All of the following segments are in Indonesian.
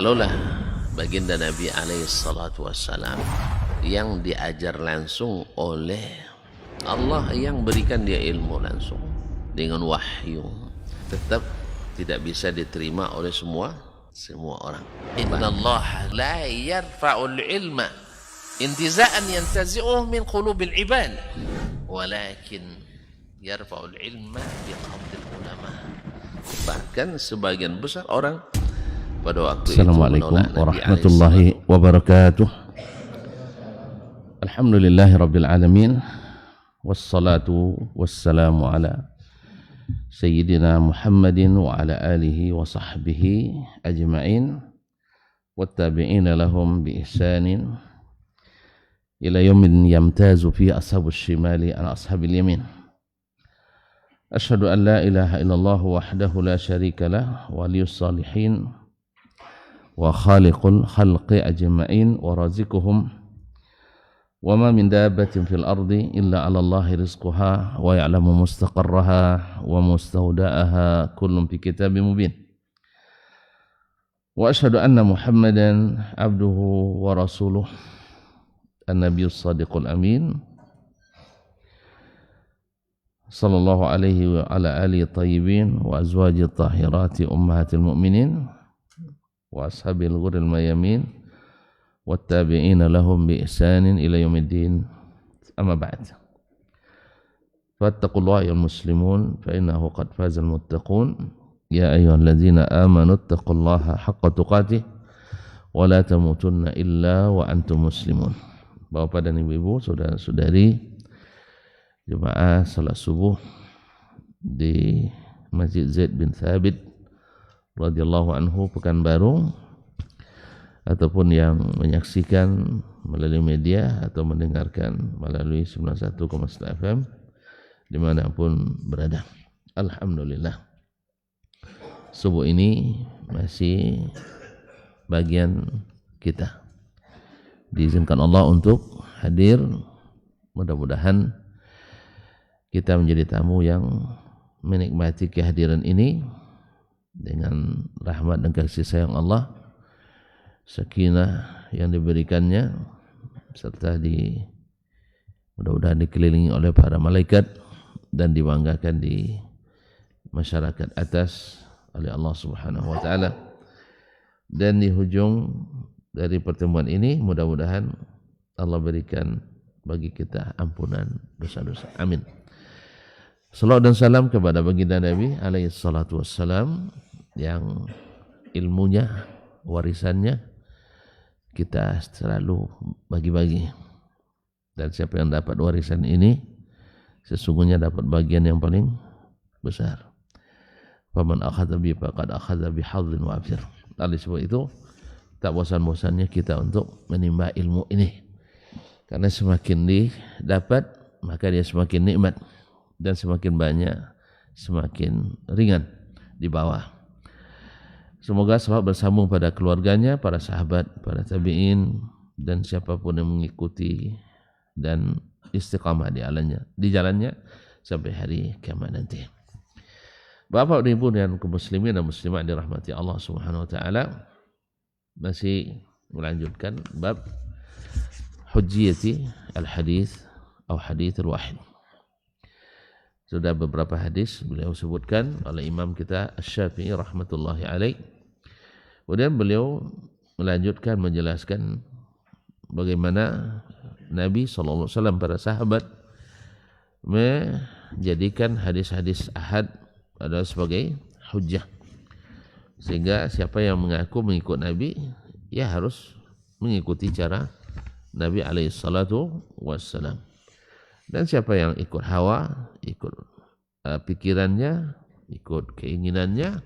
Kalaulah baginda Nabi alaihissalatu wassalam yang diajar langsung oleh Allah, yang berikan dia ilmu langsung dengan wahyu, tetap tidak bisa diterima oleh semua orang. Innallaha la yarfa'ul ilma intiza'an yantazi'uhu min qulubil ibad, walakin yarfa'ul ilma biqabdil ulama. Bahkan sebagian besar orang pada waktu Assalamualaikum warahmatullahi wabarakatuh. Alhamdulillahi rabbil alamin, wassalatu wassalamu ala sayyidina Muhammadin wa ala alihi wa sahbihi ajma'in, wattabi'ina lahum bi ihsanin ila yawmin yamtazu fi ashabus shimali an ashabil yamin. Asyhadu an la ilaha illallah wahdahu la syarika lah, waliyus salihin wa khaliqul khalqi ajma'in wa razikuhum wa ma min dabbatin fil ardi illa 'ala Allahi rizquha wa ya'lamu mustaqarraha wa mustawda'aha kullun fi kitabim mubin. Wa asyhadu anna Muhammadan abduhu wa rasuluh an-nabiyyus shadiqul amin sallallahu alaihi wa ala alihi tayyibin wa azwajihi tahirati ummahatil mu'minin wa ashabil ghurril mayamin wattabi'ina lahum bi ihsanin ila yaumiddin, amma ba'd. Fattaqullaha ya muslimun fa innahu qad fazal muttaqun ya ayyuhalladzina amanu taqullaha haqqa tuqatih wa la tamutunna illa wa antum muslimun. Bapak dan ibu-ibu, saudara-saudari jemaah salat subuh di Masjid Zaid bin Thabit radhiyallahu anhu Pekanbaru, ataupun yang menyaksikan melalui media atau mendengarkan melalui 91,1 FM dimanapun berada. Alhamdulillah, subuh ini masih bagian kita diizinkan Allah untuk hadir. Mudah-mudahan kita menjadi tamu yang menikmati kehadiran ini dengan rahmat dan kasih sayang Allah, sakinah yang diberikannya, serta mudah-mudahan dikelilingi oleh para malaikat dan dibanggakan di masyarakat atas oleh Allah Subhanahu wa taala. Dan di hujung dari pertemuan ini mudah-mudahan Allah berikan bagi kita ampunan dosa-dosa. Amin. Salawat dan salam kepada baginda Nabi alaihi salatu wassalam, yang ilmunya, warisannya kita selalu bagi-bagi, dan siapa yang dapat warisan ini sesungguhnya dapat bagian yang paling besar. Faman akhadha bi faqad akhadha bi hadzin wafir. Oleh sebab itu tak bosan-bosannya kita untuk menimba ilmu ini, karena semakin didapat maka dia semakin nikmat, dan semakin banyak semakin ringan di bawah. Semoga sahabat bersambung pada keluarganya, para sahabat, para tabi'in, dan siapapun yang mengikuti dan istiqamah di jalannya sampai hari kiamat nanti. Bapak dan Ibu dan kaum muslimin dan muslimat dirahmati Allah Subhanahu wa taala, masih melanjutkan bab hujjiyati al-hadis atau haditsul wahid. Sudah beberapa hadis beliau sebutkan oleh imam kita Asy-Syafi'i rahmatullahi alaih. Kemudian beliau melanjutkan menjelaskan bagaimana Nabi SAW, para sahabat, menjadikan hadis-hadis ahad adalah sebagai hujjah. Sehingga siapa yang mengaku mengikut Nabi, ya harus mengikuti cara Nabi alaihissalatu wassalam. Dan siapa yang ikut hawa, ikut pikirannya, ikut keinginannya,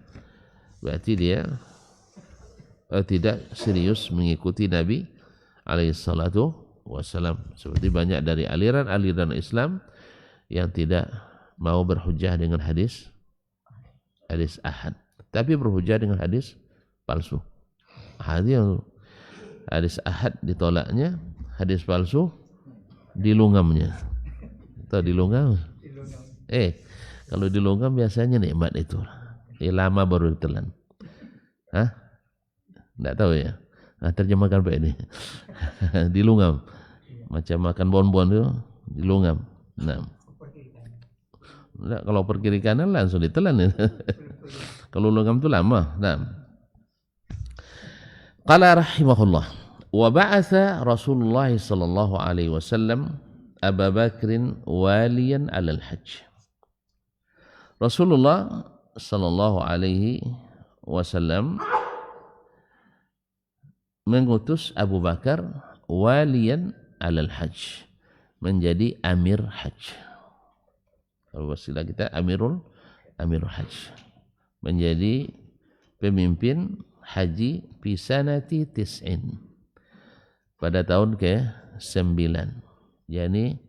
berarti dia tidak serius mengikuti Nabi alaihissalatu wassalam. Seperti banyak dari aliran-aliran Islam yang tidak mau berhujjah dengan hadis ahad, tapi berhujjah dengan hadis palsu. Hadis ahad ditolaknya, hadis palsu dilungamnya. Dilunggam. Kalau dilunggam biasanya nikmat itu. Lama baru ditelan. Enggak tahu ya. Nah, terjemahkan Pak ini. Dilungam. Macam makan bonbon itu dilungam. Nah. Enggak, kalau per kiri kanan langsung ditelan ya. Kalau lungam itu lama. Nah. Qala rahimahullah wa ba'atha Rasulullah sallallahu alaihi wasallam Abu Bakrin waliyan 'alal hajj. Rasulullah sallallahu alaihi wasallam mengutus Abu Bakar waliyan 'alal hajj, menjadi amir hajj. Kalau istilah kita amirul hajj, menjadi pemimpin haji fi sanati tis'in, pada tahun ke-9, yakni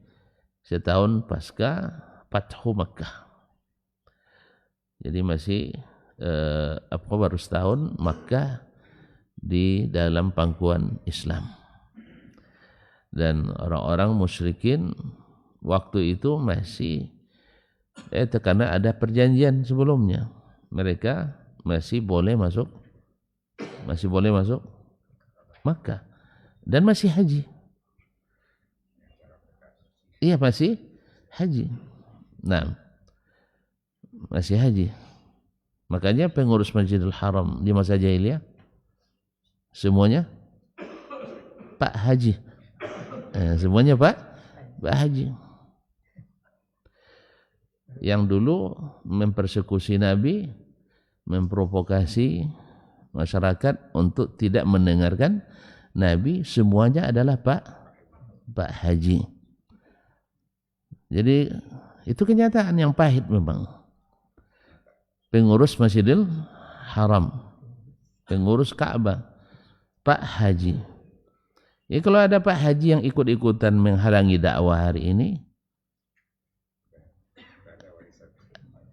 setahun pasca Fathu Makkah. Jadi masih baru setahun Makkah di dalam pangkuan Islam. Dan orang-orang musyrikin waktu itu masih karena ada perjanjian sebelumnya, mereka masih boleh masuk Makkah dan masih haji. Iya, masih haji. Nah, masih haji. Makanya pengurus Masjidil Haram di masa jahiliyah semuanya Pak Haji. Semuanya Pak Haji. Yang dulu mempersekusi Nabi, memprovokasi masyarakat untuk tidak mendengarkan Nabi, semuanya adalah Pak Haji. Jadi itu kenyataan yang pahit memang. Pengurus Masjidil Haram, pengurus Ka'bah, Pak Haji. Ya, kalau ada Pak Haji yang ikut-ikutan menghalangi dakwah hari ini,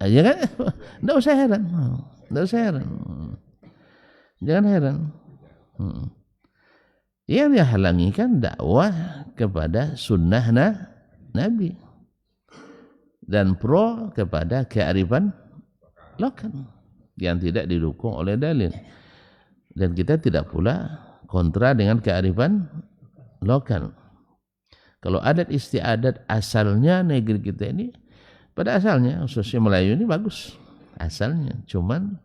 aja kan, enggak usah heran. Jangan heran. Yang dia halangi kan dakwah kepada sunnah Nabi dan pro kepada kearifan lokal yang tidak didukung oleh dalil. Dan kita tidak pula kontra dengan kearifan lokal. Kalau adat istiadat asalnya negeri kita ini, pada asalnya khususnya Melayu ini bagus asalnya, cuman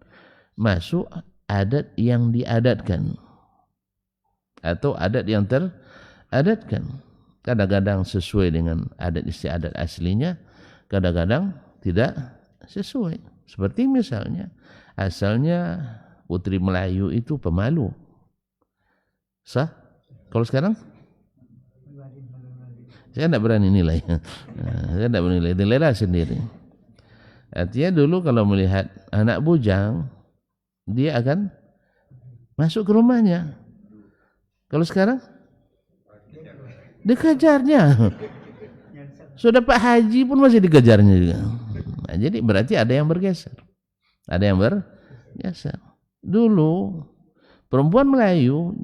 masuk adat yang diadatkan atau adat yang teradatkan. Kadang-kadang sesuai dengan adat istiadat aslinya, kadang-kadang tidak sesuai. Seperti misalnya asalnya putri Melayu itu pemalu. Sah? Kalau sekarang? Saya tidak berani nilai. Saya tidak berani nilai. Nilailah sendiri. Artinya dulu kalau melihat anak bujang, dia akan masuk ke rumahnya. Kalau sekarang? Dikejarnya. Sudah Pak Haji pun masih dikejarnya juga. Nah, jadi berarti ada yang bergeser. Ada yang bergeser. Dulu perempuan Melayu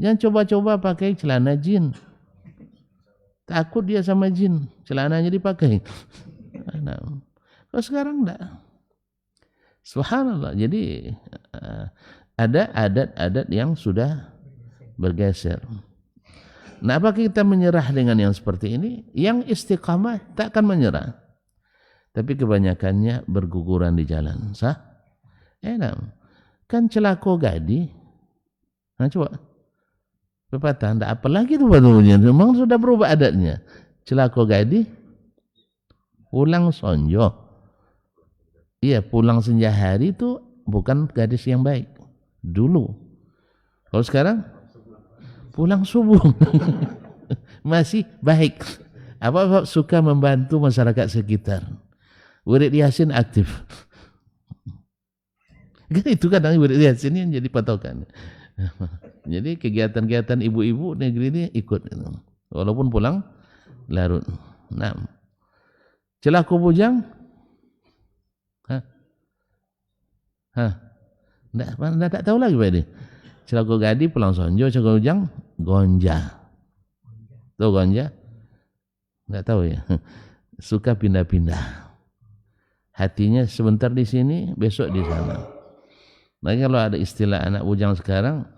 yang coba-coba pakai celana jin. Takut dia sama jin, celananya dipakai. Nah, kalau sekarang enggak. Subhanallah. Jadi ada adat-adat yang sudah bergeser. Nah, apakah kita menyerah dengan yang seperti ini? Yang istiqamah tak akan menyerah. Tapi kebanyakannya berguguran di jalan. Sah? Enak. Kan celako gadi. Nah, coba. Pepatah, enggak apa lagi itu betulnya. Memang sudah berubah adatnya. Celako gadi, pulang sonjo. Iya, pulang senja hari itu bukan gadis yang baik. Dulu. Kalau sekarang, pulang subuh. Masih baik. Apa suka membantu masyarakat sekitar. Wirid Yasin aktif. Itu kadang Wirid Yasin yang jadi patokan. Jadi kegiatan-kegiatan ibu-ibu negeri ini ikut, walaupun pulang larut. Nah, celako bujang, nggak tahu lagi Pak ini. Celako gadi pulang sonjo, celako bujang gonja. Tahu gonja? Nggak tahu ya. Suka pindah-pindah. Hatinya sebentar di sini, besok di sana. Makanya kalau ada istilah anak bujang sekarang,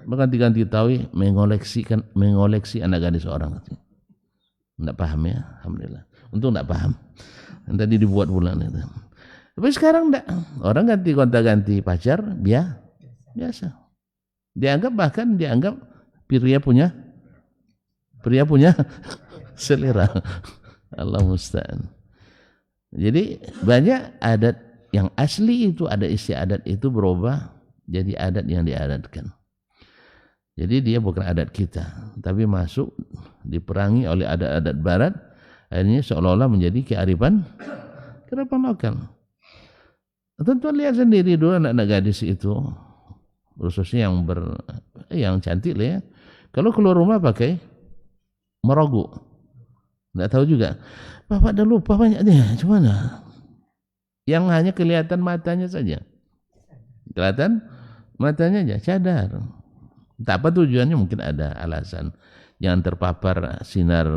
Berganti-ganti tawi mengoleksi anak gadis orang. Enggak paham ya, alhamdulillah. Untung enggak paham. Tadi dibuat bulan itu. Tapi sekarang enggak. Orang gonta-ganti pacar biasa. Bahkan dianggap pria punya selera. Allah musta'an. Jadi banyak adat yang asli itu, ada istiadat itu berubah jadi adat yang diadatkan. Jadi dia bukan adat kita, tapi masuk diperangi oleh adat-adat barat, akhirnya seolah-olah menjadi kearifan lokal. Tentu lihat sendiri dulu anak-anak gadis itu, khususnya yang cantik lah ya. Kalau keluar rumah pakai merogu, nggak tahu juga. Bapak dah lupa banyaknya, gimana? Yang hanya kelihatan matanya saja, kelihatan matanya aja, cadar. Tak apa tujuannya, mungkin ada alasan. Jangan terpapar sinar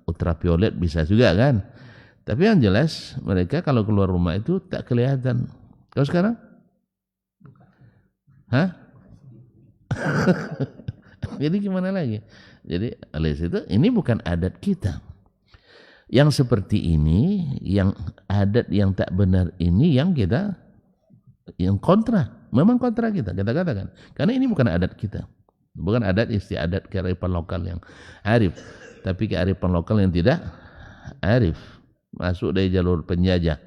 ultraviolet, bisa juga kan. Tapi yang jelas mereka kalau keluar rumah itu tak kelihatan. Kalau sekarang? Hah? Jadi gimana lagi? Jadi oleh itu ini bukan adat kita. Yang seperti ini, yang adat yang tak benar ini yang kita kontra. Memang kontra kita katakan. Karena ini bukan adat kita. Bukan adat istiadat kearifan lokal yang arif, tapi kearifan lokal yang tidak arif, masuk dari jalur penjajah.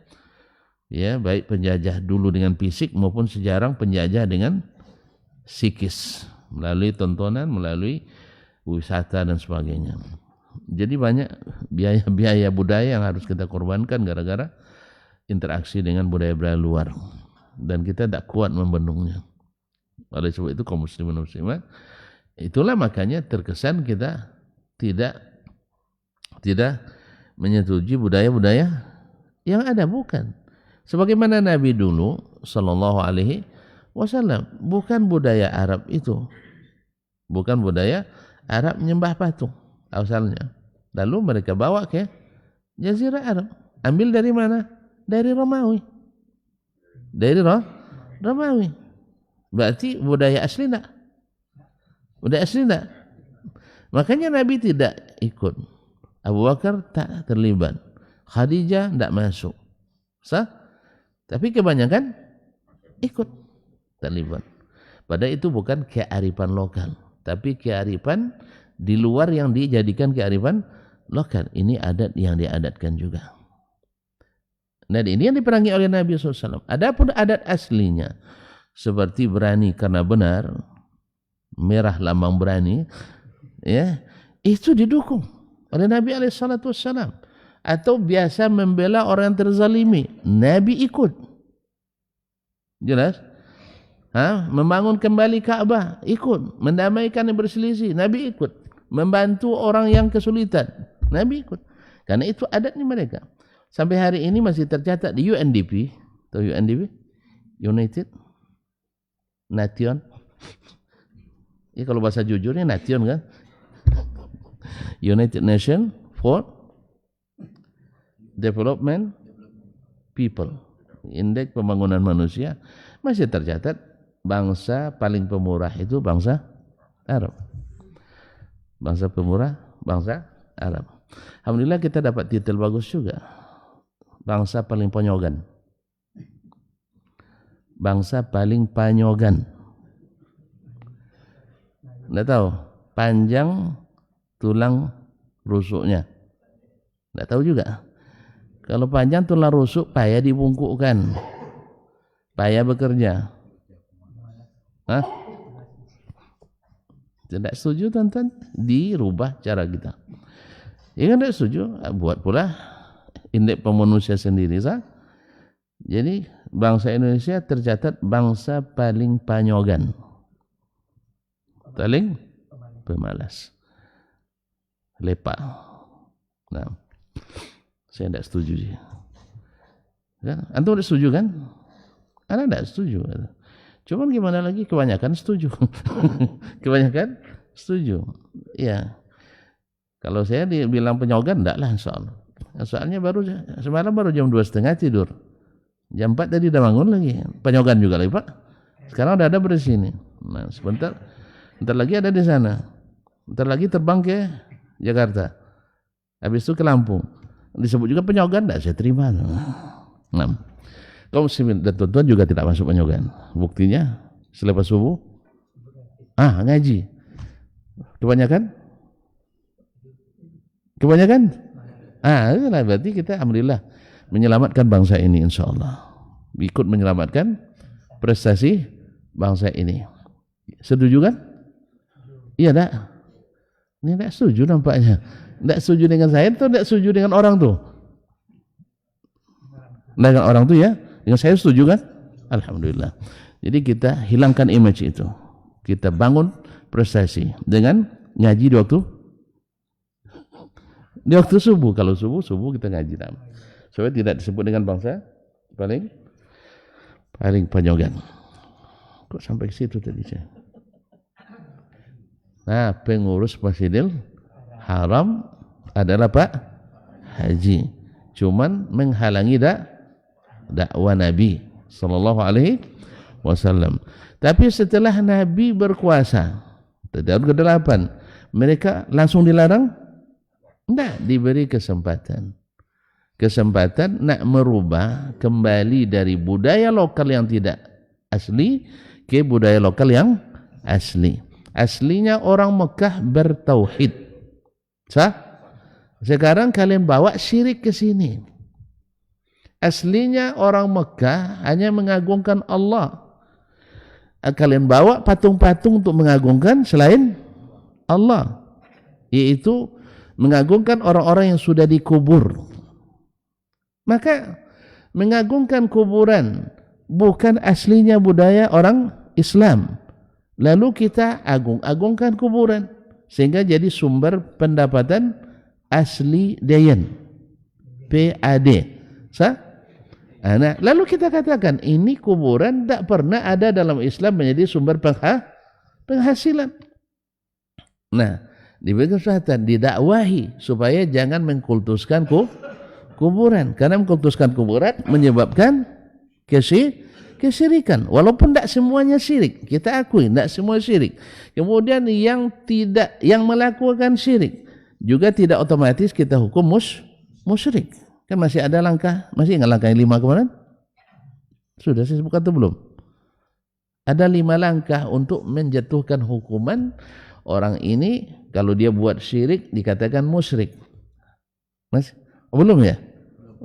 Ya, baik penjajah dulu dengan fisik maupun sejarah penjajah dengan psikis, melalui tontonan, melalui wisata dan sebagainya. Jadi banyak biaya budaya yang harus kita korbankan gara-gara interaksi dengan budaya-budaya luar, dan kita tak kuat membendungnya. Oleh sebab itu kaum muslimin dan muslimat, itulah makanya terkesan kita tidak menyetujui budaya-budaya yang ada, bukan. Sebagaimana Nabi dulu sallallahu alaihi wasallam, bukan budaya Arab itu. Bukan budaya Arab menyembah patung asalnya. Lalu mereka bawa ke Jazirah Arab. Ambil dari mana? Dari Romawi. Romawi. Berarti budaya asli enggak? Budaya asli enggak? Makanya Nabi tidak ikut. Abu Bakar tak terlibat. Khadijah enggak masuk. Sah? Tapi kebanyakan ikut, terlibat. Padahal itu bukan kearifan lokal, tapi kearifan di luar yang dijadikan kearifan lokal. Ini adat yang diadatkan juga. Nah, ini yang diperangi oleh Nabi SAW. Adapun adat aslinya, seperti berani karena benar, merah lambang berani, ya, itu didukung oleh Nabi SAW. Atau biasa membela orang yang terzalimi, Nabi ikut. Jelas? Membangun kembali Ka'bah, ikut. Mendamaikan yang berselisih, Nabi ikut. Membantu orang yang kesulitan, Nabi ikut. Karena itu adatnya mereka. Sampai hari ini masih tercatat di UNDP, atau UNDP, United Nation. Ya, kalau bahasa jujurnya Nation kan? United Nation for Development People, Indeks Pembangunan Manusia, masih tercatat bangsa paling pemurah itu bangsa Arab. Bangsa pemurah, bangsa Arab. Alhamdulillah kita dapat titel bagus juga. Bangsa paling ponyogan. Bangsa paling panyogan. Enggak tahu, panjang tulang rusuknya. Enggak tahu juga. Kalau panjang tulang rusuk, payah dibungkukkan, payah bekerja. Tidak setuju tuan-tuan? Dirubah cara kita. Ya kan tidak setuju? Buat pula indeks pemanusia sendiri sah. Jadi bangsa Indonesia tercatat bangsa paling panyogan, paling pemalas, lepak. Nah, saya tidak setuju. Kan? Antum tidak setuju kan? Anda tidak setuju. Cuman gimana lagi? Kebanyakan setuju. Kebanyakan setuju. Ya. Kalau saya dibilang penyogan, tidak lah soal. Soalnya semalam baru jam 2:30 tidur. Jam 4 tadi udah bangun lagi. Penyogan juga lagi Pak. Sekarang udah ada di sini. Nah, sebentar lagi ada di sana. Bentar lagi terbang ke Jakarta. Habis itu ke Lampung. Disebut juga penyogan, tidak saya terima. Nah, kaum muslimin dan tuan-tuan juga tidak masuk penyogan. Buktinya selepas subuh ngaji. Kebanyakan? Itulah berarti kita alhamdulillah menyelamatkan bangsa ini insyaallah. Ikut menyelamatkan prestasi bangsa ini. Setuju kan? Iya tak? Ini tidak setuju nampaknya. Tidak setuju dengan saya atau tidak setuju dengan orang tuh? Dengan orang tuh ya? Dengan saya setuju kan? Alhamdulillah. Jadi kita hilangkan image itu. Kita bangun prestasi dengan ngaji di waktu subuh. Kalau subuh kita ngaji. Supaya tidak disebut dengan bangsa paling panyogan. Kok sampai ke situ tadi saya? Nah, pengurus Masjidil Haram adalah Pak Haji. Cuman menghalangi dakwah Nabi sallallahu alaihi wasallam. Tapi setelah Nabi berkuasa, tahun ke-8, mereka langsung dilarang? Tidak, diberi kesempatan. Kesempatan nak merubah kembali dari budaya lokal yang tidak asli ke budaya lokal yang asli. Aslinya orang Mekah bertauhid. Sekarang kalian bawa syirik ke sini. Aslinya orang Mekah hanya mengagungkan Allah. Kalian bawa patung-patung untuk mengagungkan selain Allah, yaitu mengagungkan orang-orang yang sudah dikubur. Maka mengagungkan kuburan bukan aslinya budaya orang Islam. Lalu kita agungkan kuburan sehingga jadi sumber pendapatan asli dayan, PAD. Nah, lalu kita katakan ini kuburan tak pernah ada dalam Islam menjadi sumber penghasilan. Nah, diberi kesempatan, didakwahi supaya jangan mengkultuskan kuburan, karena mengkultuskan kuburan menyebabkan kesyirikan. Walaupun tidak semuanya syirik, kita akui tidak semua syirik. Kemudian yang melakukan syirik juga tidak otomatis kita hukum musyrik. Kan masih ada langkah, masih ingat langkah yang 5 kemarin? Sudah saya sebutkan atau belum? Ada 5 langkah untuk menjatuhkan hukuman orang ini kalau dia buat syirik dikatakan musyrik. Mas, belum ya?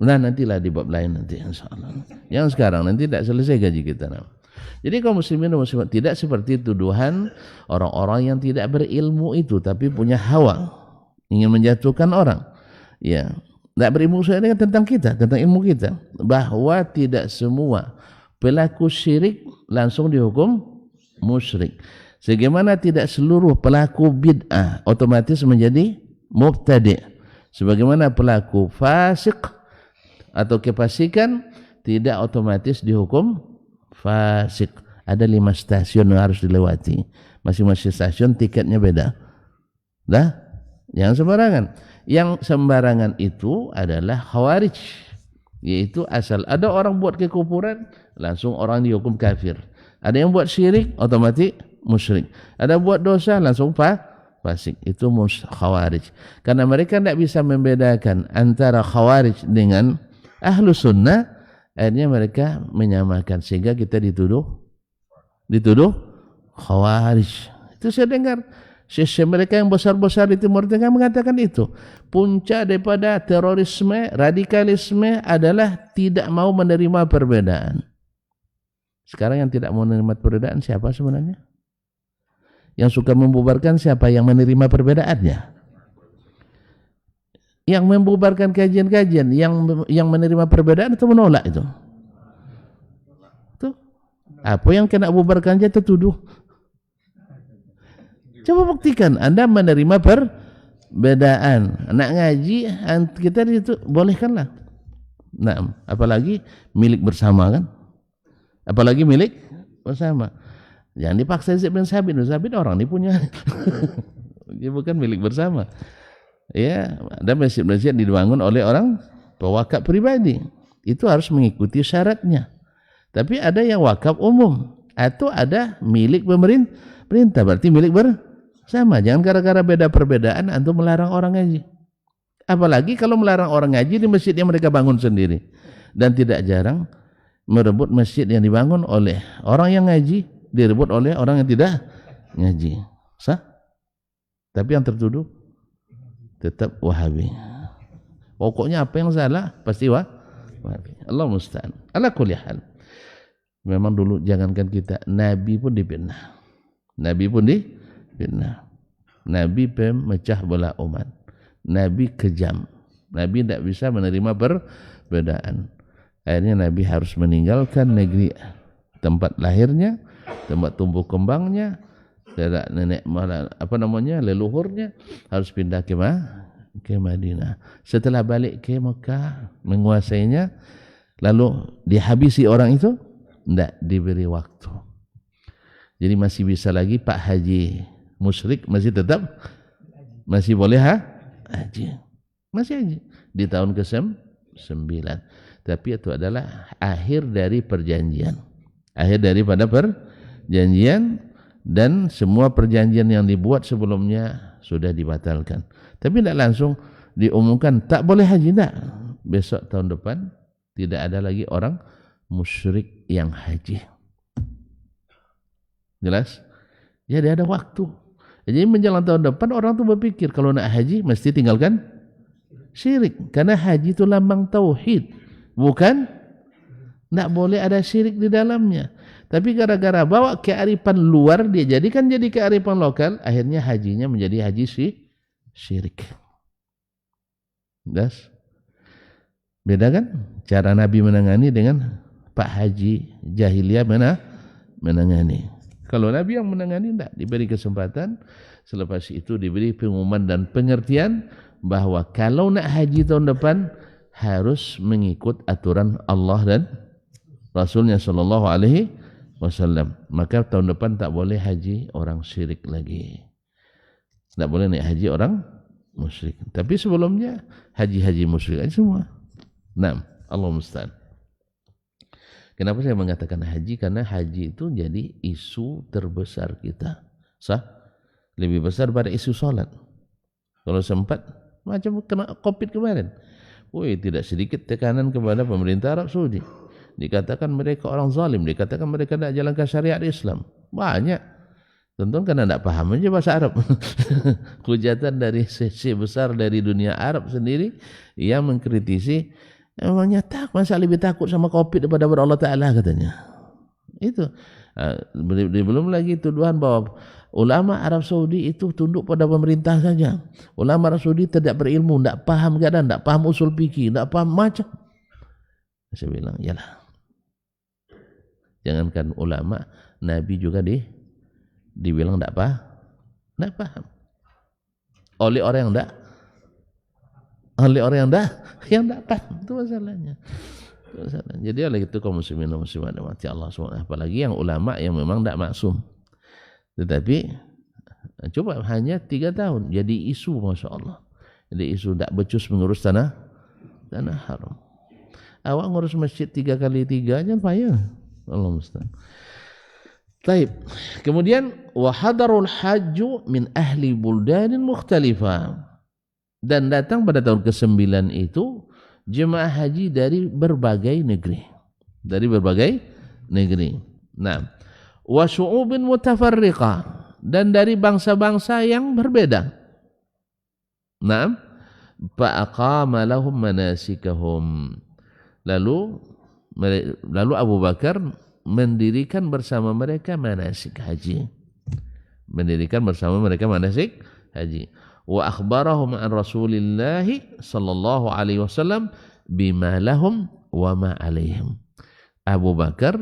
Nah, nantilah di bab lain nanti insyaallah. Yang sekarang nanti tidak selesai gaji kita. Jadi kaum muslimin dan muslimat tidak seperti tuduhan orang-orang yang tidak berilmu itu tapi punya hawa, ingin menjatuhkan orang. Ya, tidak berilmu dengan tentang kita, tentang ilmu kita, bahwa tidak semua pelaku syirik langsung dihukum musyrik. Sebagaimana tidak seluruh pelaku bid'ah otomatis menjadi mubtadi'. Sebagaimana pelaku fasik atau kefasikan tidak otomatis dihukum fasik. Ada 5 stasiun yang harus dilewati. Masing-masing stasiun tiketnya beda. Yang sembarangan. Yang sembarangan itu adalah khawarij. Yaitu asal ada orang buat kekufuran, langsung orang dihukum kafir. Ada yang buat syirik, otomatis musyrik. Ada buat dosa, langsung fasik. Itu khawarij. Karena mereka tidak bisa membedakan antara khawarij dengan ahlu sunnah, akhirnya mereka menyamakan sehingga kita dituduh khawarij. Itu saya dengar syekh mereka yang besar-besar di Timur Tengah mengatakan itu. Puncak daripada terorisme, radikalisme adalah tidak mau menerima perbedaan. Sekarang yang tidak mau menerima perbedaan siapa sebenarnya? Yang suka membubarkan siapa? Yang menerima perbedaannya. Yang membubarkan kajian-kajian, yang menerima perbedaan atau menolak itu? Tuh. Apa yang kena bubarkan aja tertuduh. Coba buktikan Anda menerima perbedaan. Nak ngaji kita itu bolehkanlah. Nah, apalagi milik bersama kan? Apalagi milik bersama. Jangan dipaksa Zaid bin Sabit. Sabit orang ini punya. Dia bukan milik bersama. Ya, ada masjid-masjid dibangun oleh orang pewakaf pribadi. Itu harus mengikuti syaratnya. Tapi ada yang wakaf umum. atau ada milik pemerintah, berarti milik bersama. Jangan gara-gara beda perbedaan antum melarang orang ngaji. Apalagi kalau melarang orang ngaji di masjid yang mereka bangun sendiri. Dan tidak jarang merebut masjid yang dibangun oleh orang yang ngaji, direbut oleh orang yang tidak ngaji. Sah? Tapi yang tertuduh tetap Wahabi. Pokoknya apa yang salah pasti Wahabi. Allah musta'an. Ala kulli hal. Memang dulu jangankan kita, Nabi pun difitnah. Nabi pemecah belah umat. Nabi kejam. Nabi tidak bisa menerima perbedaan. Akhirnya Nabi harus meninggalkan negeri tempat lahirnya, tempat tumbuh kembangnya, leluhurnya, harus pindah ke Madinah. Setelah balik ke Mekah, menguasainya, lalu dihabisi orang itu, tidak diberi waktu. Jadi masih bisa lagi Pak Haji musyrik masih tetap masih boleh haji. Masih haji di tahun ke-9. Tapi itu adalah akhir dari perjanjian. Akhir daripada perjanjian, dan semua perjanjian yang dibuat sebelumnya sudah dibatalkan. Tapi tidak langsung diumumkan tak boleh haji, tidak. Besok tahun depan tidak ada lagi orang musyrik yang haji. Jelas? Jadi ada waktu. Jadi menjelang tahun depan orang tu berpikir kalau nak haji mesti tinggalkan syirik. Karena haji itu lambang tauhid. Bukan tak boleh ada syirik di dalamnya. Tapi gara-gara bawa kearifan luar, dia jadikan jadi kearifan lokal, akhirnya hajinya menjadi haji syirik. Jelas? Beda kan? Cara Nabi menangani dengan Pak Haji jahiliyah menangani. Kalau Nabi yang menangani, tidak diberi kesempatan. Selepas itu diberi pengumuman dan pengertian bahwa kalau nak haji tahun depan harus mengikut aturan Allah dan Rasulnya Sallallahu Alaihi Wasallam. Maka tahun depan tak boleh haji orang syirik lagi. Tak boleh naik haji orang musyrik. Tapi sebelumnya haji musyrik aja semua. Nah, Allah musta'an. Kenapa saya mengatakan haji? Karena haji itu jadi isu terbesar kita. Sah? Lebih besar pada isu salat. Kalau sempat, macam kena COVID kemarin. Tidak sedikit tekanan kepada pemerintah Arab Saudi. Dikatakan mereka orang zalim, dikatakan mereka tidak jalankan syariat Islam. Banyak. Tentu karena tidak paham aja bahasa Arab. Hujatan dari sesi besar dari dunia Arab sendiri yang mengkritisi, emangnya masa lebih takut sama COVID daripada Allah Ta'ala, katanya. Itu. Belum lagi tuduhan bahwa ulama Arab Saudi itu tunduk pada pemerintah saja. Ulama Arab Saudi tidak berilmu, tidak paham keadaan, tidak paham usul fikih, tidak paham macam. Saya bilang, yalah. Jangankan ulama, Nabi juga dibilang tidak paham. Oleh orang yang tidak paham, itu masalahnya. Jadi oleh itu kaum muslimin dan muslimat mati Allah SWT, apalagi yang ulama yang memang tidak maksum. Tetapi coba hanya 3 tahun jadi isu, Masya Allah. Jadi isu tidak becus mengurus tanah haram. Awak ngurus masjid 3x3 aja payah. Allah musta'an. Taib. Kemudian wahadarul hajju min ahli buldanin mukhtalifah. Dan datang pada tahun ke-9 itu jemaah haji dari berbagai negeri. Nah, wa syu'ubin mutafarriqah, dan dari bangsa-bangsa yang berbeda. Nah, fa'aqama lahum manasikahum. Lalu Abu Bakar mendirikan bersama mereka manasik haji. Wa akhbarahum an Rasulillah sallallahu alaihi wasallam bima lahum wa ma alaihim. Abu Bakar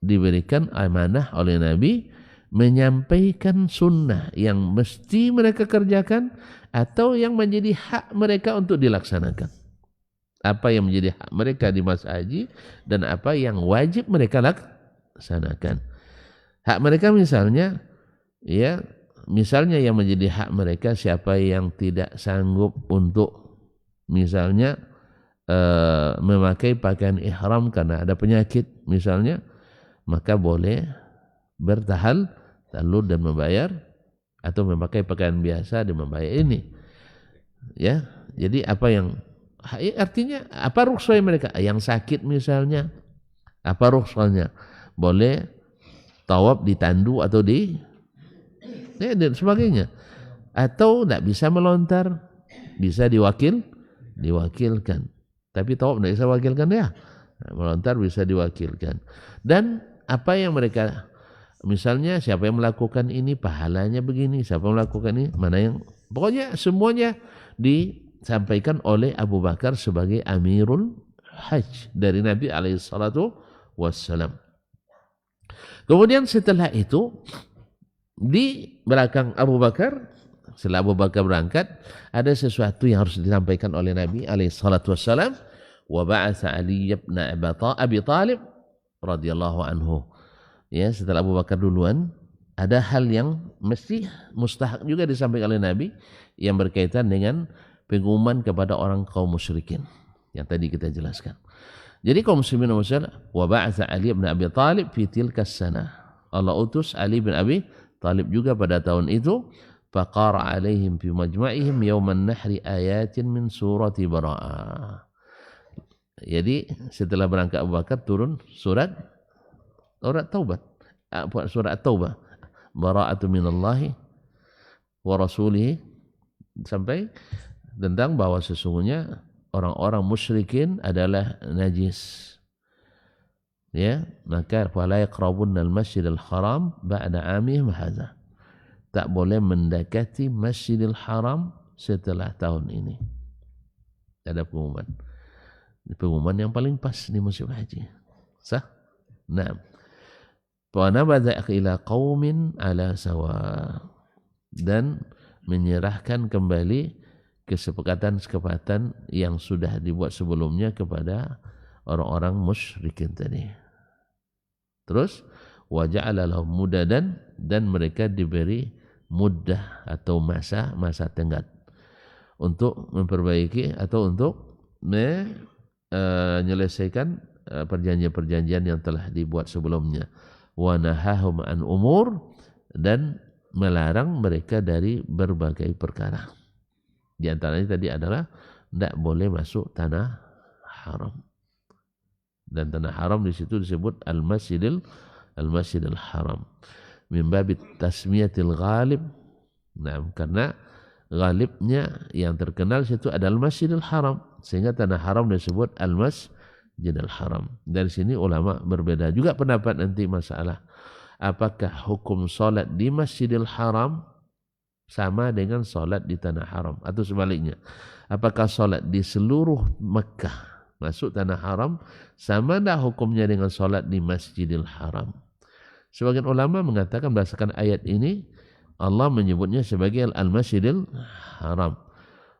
diberikan amanah oleh Nabi menyampaikan sunnah yang mesti mereka kerjakan atau yang menjadi hak mereka untuk dilaksanakan. Apa yang menjadi hak mereka di masa haji dan apa yang wajib mereka laksanakan. Hak mereka misalnya yang menjadi hak mereka, siapa yang tidak sanggup untuk misalnya memakai pakaian ihram karena ada penyakit misalnya, maka boleh bertahallul dan membayar atau memakai pakaian biasa dan membayar ini. Ya, jadi apa yang artinya apa rukhsah mereka? Yang sakit misalnya, apa rukhsahnya? Boleh tawaf ditandu atau dan sebagainya. Atau tidak bisa melontar, bisa diwakilkan. Tapi tawaf tidak bisa wakilkan ya. Melontar bisa diwakilkan. Dan apa yang mereka, misalnya siapa yang melakukan ini pahalanya begini, siapa yang melakukan ini, mana yang, pokoknya semuanya disampaikan oleh Abu Bakar sebagai Amirul Hajj dari Nabi SAW. Kemudian setelah itu di belakang Abu Bakar, setelah Abu Bakar berangkat, ada sesuatu yang harus disampaikan oleh Nabi SAW. Wa ba'atha Ali ibn Abi Talib radhiyallahu anhu. Ya, setelah Abu Bakar duluan, ada hal yang mesti mustahak juga disampaikan oleh Nabi yang berkaitan dengan pengumuman kepada orang kaum musyrikin yang tadi kita jelaskan. Jadi kaum muslimin wa ba'atha Ali ibn Abi Talib fi tilka sanah. Allah utus Ali bin Abi Talib juga pada tahun itu, faqara alaihim fi majma'ihim yawman nahri ayatin min surati Bara'ah. Jadi setelah berangkat Abu Bakar turun surat Taubat, surat Taubah, bara'atu minallahi wa rasulihi, sampai tentang bahwa sesungguhnya orang-orang musyrikin adalah najis. Ya, maka fala yaqrabunnal masjidal haram ba'da 'amihim hadza. Tak boleh mendekati Masjidil Haram setelah tahun ini. Ada pengumuman yang paling pas di musim haji. Sah? Naam. Wa nabadha ila qaumin ala sawa, dan menyerahkan kembali kesepakatan yang sudah dibuat sebelumnya kepada orang-orang musyrikin tadi. Terus wa ja'ala lahum mudadan, dan mereka diberi muddah atau masa tenggat untuk memperbaiki atau untuk menyelesaikan perjanjian-perjanjian yang telah dibuat sebelumnya. Wa nahahum an umur, dan melarang mereka dari berbagai perkara. Di antaranya tadi adalah tidak boleh masuk tanah haram. Dan tanah haram di situ disebut al-masjidil haram. Min babit tasmiyatil ghalib. Nah, karena ghalibnya yang terkenal situ adalah Masjidil Haram, sehingga tanah haram disebut al-Masjidil Haram. Dari sini ulama berbeda juga pendapat nanti masalah apakah hukum salat di Masjidil Haram sama dengan salat di tanah haram atau sebaliknya. Apakah salat di seluruh Mekah masuk tanah haram sama dah hukumnya dengan salat di Masjidil Haram? Sebagian ulama mengatakan berdasarkan ayat ini Allah menyebutnya sebagai al-Masjidil Haram.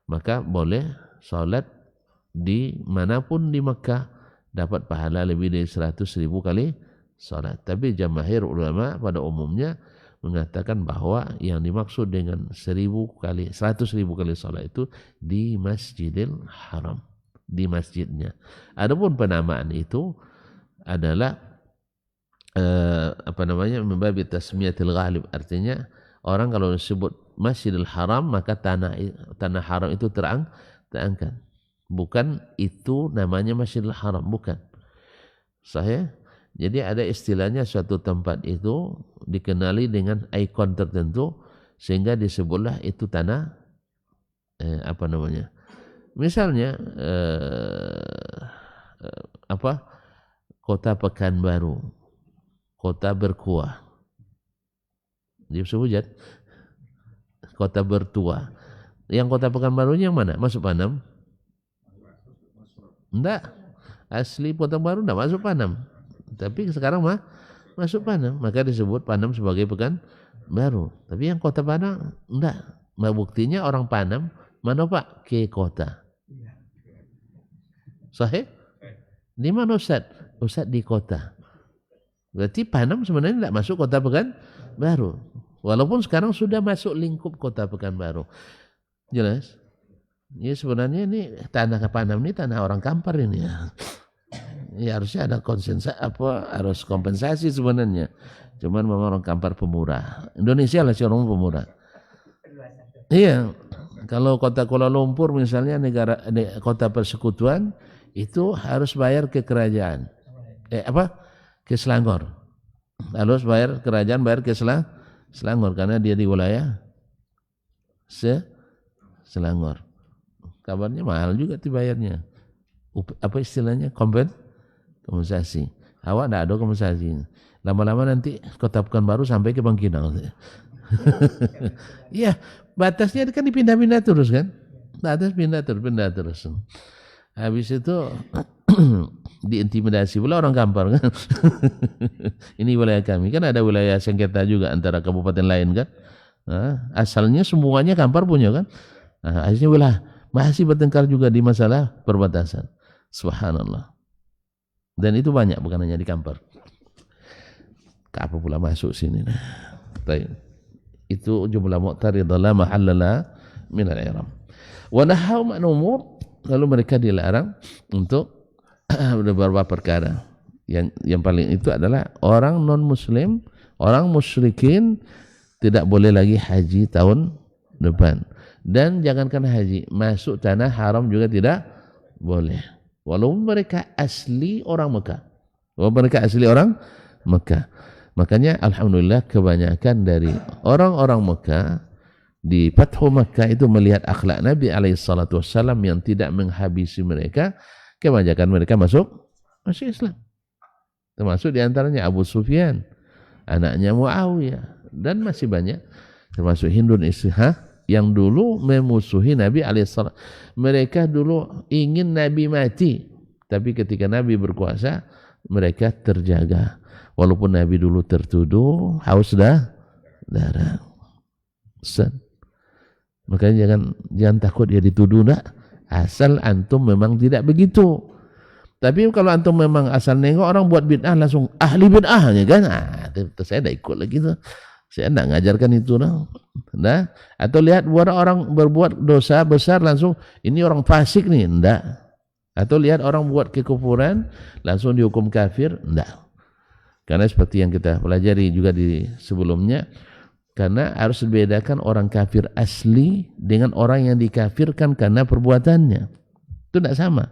Maka boleh salat di manapun di Mekah dapat pahala lebih dari 100.000 kali salat. Tapi jamaahir ulama pada umumnya mengatakan bahwa yang dimaksud dengan 100.000 kali salat itu di Masjidil Haram, di masjidnya. Adapun penamaan itu adalah membabi tasmiyatil ghalib, artinya orang kalau disebut Masjidil Haram maka tanah haram itu terangkat. Bukan itu namanya Masjidil Haram, bukan. Sahih? Jadi ada istilahnya suatu tempat itu dikenali dengan ikon tertentu sehingga disebutlah itu tanah misalnya Kota Pekanbaru, Kota Berkuah, disebut Kota Bertua. Yang Kota Pekanbarunya yang mana? Masuk Panam? Enggak. Asli Kota Baru enggak masuk Panam. Tapi sekarang masuk Panam, maka disebut Panam sebagai Pekanbaru. Tapi yang Kota Panam enggak. Buktinya orang Panam mana Pak? Ke kota. Sahih? Di mana Ustaz? Ustaz di kota. Berarti Panam sebenarnya tidak masuk Kota Pekanbaru. Walaupun sekarang sudah masuk lingkup Kota Pekanbaru. Jelas? Ya sebenarnya ini tanah Panam ini tanah orang Kampar ini ya. Ya harusnya ada harus kompensasi sebenarnya. Cuman memang orang Kampar pemurah. Indonesia lah orang pemurah. Iya. Kalau kota Kuala Lumpur misalnya kota persekutuan itu harus bayar ke kerajaan. Ke Selangor. Harus bayar kerajaan bayar ke Selangor karena dia di wilayah Selangor. Kabarnya mahal juga dibayarnya. Apa istilahnya? Kompensasi. Awak tidak ada kompensasi. Lama-lama nanti kota Pekanbaru sampai ke Bangkinang. Iya, batasnya kan dipindah-pindah terus kan? Batas pindah terus. Habis itu diintimidasi pula orang Kampar kan. Ini wilayah kami. Kan ada wilayah sengketa juga antara kabupaten lain kan. Asalnya semuanya Kampar punya kan. Akhirnya masih bertengkar juga di masalah perbatasan. Subhanallah. Dan itu banyak bukan hanya di Kampar. Apa pula masuk sini. Itu jumlah mu'taridah la mahallala min al-i'rab. Wa nahaw man umur, lalu mereka dilarang untuk beberapa perkara. Yang paling itu adalah orang non muslim, orang musyrikin tidak boleh lagi haji tahun depan. Dan jangankan haji, masuk tanah haram juga tidak boleh. Walaupun mereka asli orang Mekah. Makanya alhamdulillah kebanyakan dari orang-orang Mekah di Fathu Mekah itu melihat akhlak Nabi alaihissalatu wassalam yang tidak menghabisi mereka, kebanyakan mereka masuk Islam. Termasuk diantaranya Abu Sufyan, anaknya Muawiyah, dan masih banyak termasuk Hindun Ishah yang dulu memusuhi Nabi alaihissalam. Mereka dulu ingin Nabi mati, tapi ketika Nabi berkuasa mereka terjaga. Walaupun Nabi dulu tertuduh haus darah. Makanya jangan takut dia dituduh asal antum memang tidak begitu. Tapi kalau antum memang asal nengok orang buat bid'ah langsung ahli bid'ahnya kan. Saya tidak ikut lagi tuh. Saya tidak ngajarkan itu atau lihat orang berbuat dosa besar langsung ini orang fasik nih, enggak. Atau lihat orang buat kekufuran langsung dihukum kafir, enggak. Karena seperti yang kita pelajari juga di sebelumnya, karena harus dibedakan orang kafir asli dengan orang yang dikafirkan karena perbuatannya. Itu tidak sama.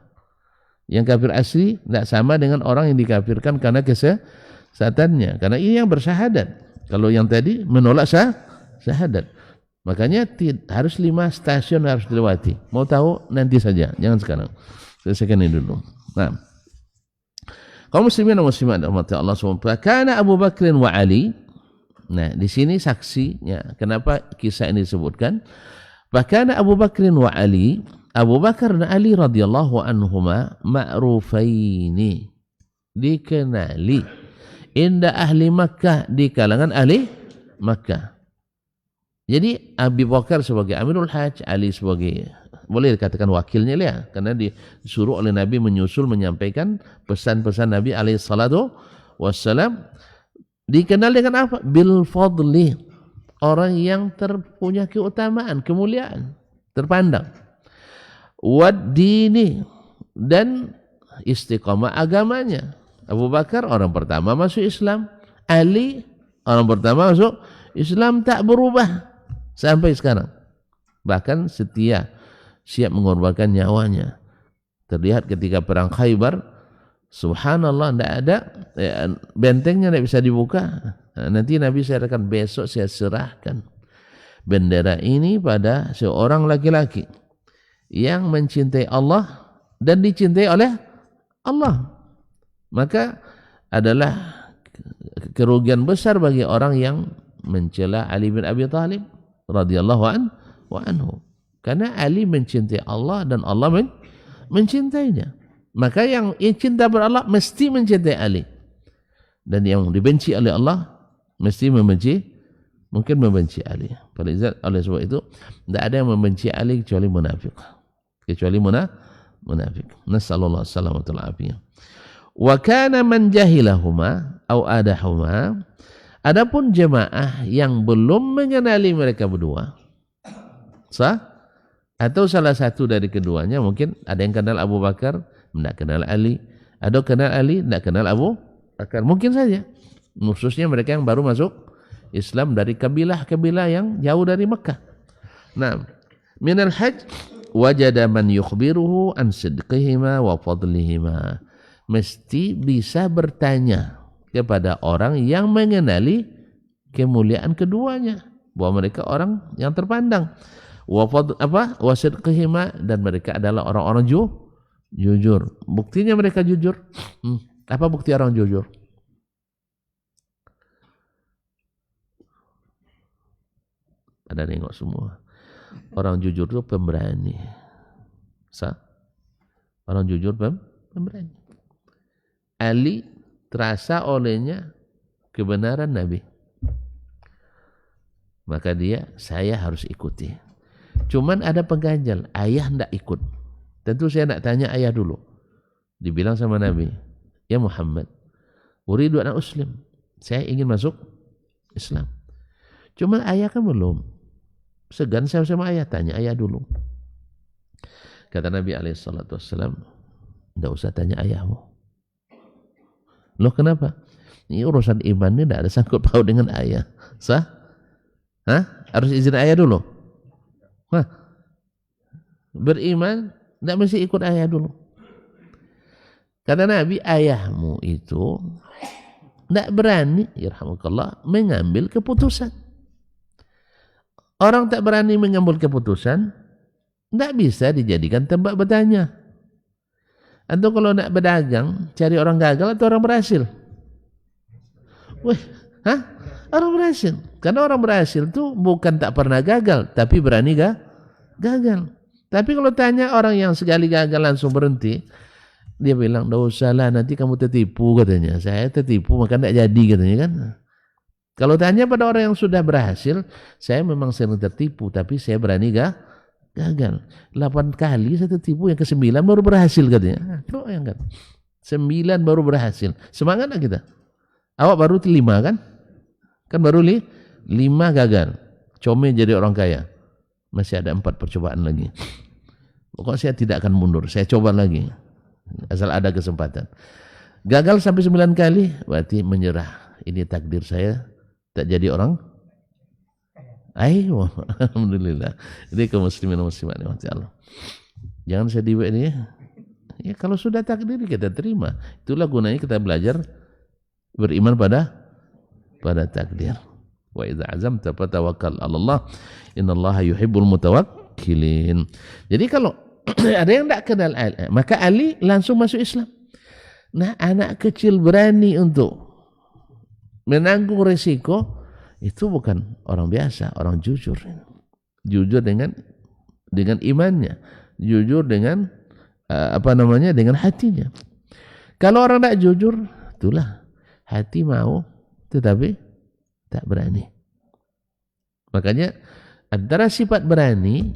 Yang kafir asli tidak sama dengan orang yang dikafirkan karena kesesatannya. Karena ini yang bersyahadat. Kalau yang tadi menolak syahadat. Makanya harus 5 stasiun harus dilewati. Mau tahu nanti saja, jangan sekarang. Selesaikan ini dulu. Nah, kaum muslimin dan muslimat rahmati Allah SWT. Kana Abu Bakr wa Ali. Nah, di sini saksinya. Kenapa kisah ini disebutkan? Bahkan Abu Bakr wa Ali, Abu Bakar dan Ali radhiyallahu anhuma ma'rufaini, dikenali inda ahli Makkah, di kalangan ahli Makkah. Jadi Abu Bakar sebagai Amirul Hajj, Ali sebagai boleh dikatakan wakilnya lah, karena disuruh oleh Nabi menyusul menyampaikan pesan-pesan Nabi alaihi salatu wassalam. Dikenal dengan apa? Bil fadli, orang yang terpunya keutamaan, kemuliaan, terpandang. Wad dini, dan istiqamah agamanya. Abu Bakar orang pertama masuk Islam, Ali orang pertama masuk Islam, tak berubah sampai sekarang. Bahkan setia, siap mengorbankan nyawanya. Terlihat ketika perang Khaybar, subhanallah, tidak ada bentengnya, tidak bisa dibuka. Nanti Nabi saya akan besok saya serahkan bendera ini pada seorang laki-laki yang mencintai Allah dan dicintai oleh Allah. Maka adalah kerugian besar bagi orang yang mencela Ali bin Abi Thalib radhiyallahu anhu. Karena Ali mencintai Allah dan Allah mencintainya. Maka yang cinta pada Allah mesti mencintai Ali. Dan yang dibenci oleh Allah mesti mungkin membenci Ali. Oleh sebab itu tidak ada yang membenci Ali kecuali munafik. Nasallallahu alaihi wasallam. Wa kana man jahilahuma au adahuma. Adapun jemaah yang belum mengenali mereka berdua, atau salah satu dari keduanya, mungkin ada yang kenal Abu Bakar, tidak kenal Ali, Atau kenal Ali, tidak kenal Abu Bakar. Mungkin saja. Khususnya mereka yang baru masuk Islam dari kabilah-kabilah yang jauh dari Mekah. Nah, minal hajj wajada man yukhbiruhu an sidqihima wa fadlihima. Mesti bisa bertanya kepada orang yang mengenali kemuliaan keduanya, bahwa mereka orang yang terpandang. Wa sidqihima, dan mereka adalah orang-orang jujur. Buktinya mereka jujur. Apa bukti orang jujur? Ada nengok semua. Orang jujur itu pemberani. Orang jujur pemberani. Ali terasa olehnya kebenaran Nabi. Maka saya harus ikuti. Cuman ada pengganjal, ayah tidak ikut. Tentu saya nak tanya ayah dulu. Dibilang sama Nabi, ya Muhammad, uridu an uslim. Saya ingin masuk Islam. Cuman ayah kan belum. Segan saya sama ayah, tanya ayah dulu. Kata Nabi SAW, tidak usah tanya ayahmu. Loh kenapa? Ini urusan iman ini tidak ada sangkut paut dengan ayah. Sah? Harus izin ayah dulu? Beriman tidak mesti ikut ayah dulu. Kata Nabi, ayahmu itu tidak berani, yarhamukallah, mengambil keputusan. Orang tak berani mengambil keputusan, tidak bisa dijadikan tempat bertanya. Atau kalau nak berdagang, cari orang gagal atau orang berhasil? Orang berhasil. Karena orang berhasil itu bukan tak pernah gagal, tapi berani gagal. Tapi kalau tanya orang yang sekali gagal langsung berhenti, dia bilang, "Tidak usahlah, nanti kamu tertipu," katanya. Saya tertipu, maka tidak jadi, katanya kan. Kalau tanya pada orang yang sudah berhasil, saya memang sering tertipu, tapi saya berani gagal. 8 kali saya tertipu, yang ke-9 baru berhasil, katanya. Coba bayangkan, 9 baru berhasil. Semangat lah kita. Awak baru 5 kan? Kan baru 5 gagal. Comel jadi orang kaya. Masih ada 4 percobaan lagi. Pokoknya saya tidak akan mundur, saya coba lagi. Asal ada kesempatan. Gagal sampai 9 kali, berarti menyerah. Ini takdir saya, tak jadi orang. Ayo, alhamdulillah. Jadi kaum muslimin dan muslimat rahmati Allah. Jangan sedih ini. Ya kalau sudah takdir kita terima. Itulah gunanya kita belajar beriman pada takdir. Wa idza azamta fatawakkal 'ala Allah. Innallaha yuhibbul mutawakkilin. Jadi kalau ada yang tak kenal Ali, maka Ali langsung masuk Islam. Nah, anak kecil berani untuk menanggung resiko, itu bukan orang biasa, orang jujur. Jujur dengan imannya, jujur dengan dengan hatinya. Kalau orang tak jujur, itulah hati mau tetapi tak berani. Makanya antara sifat berani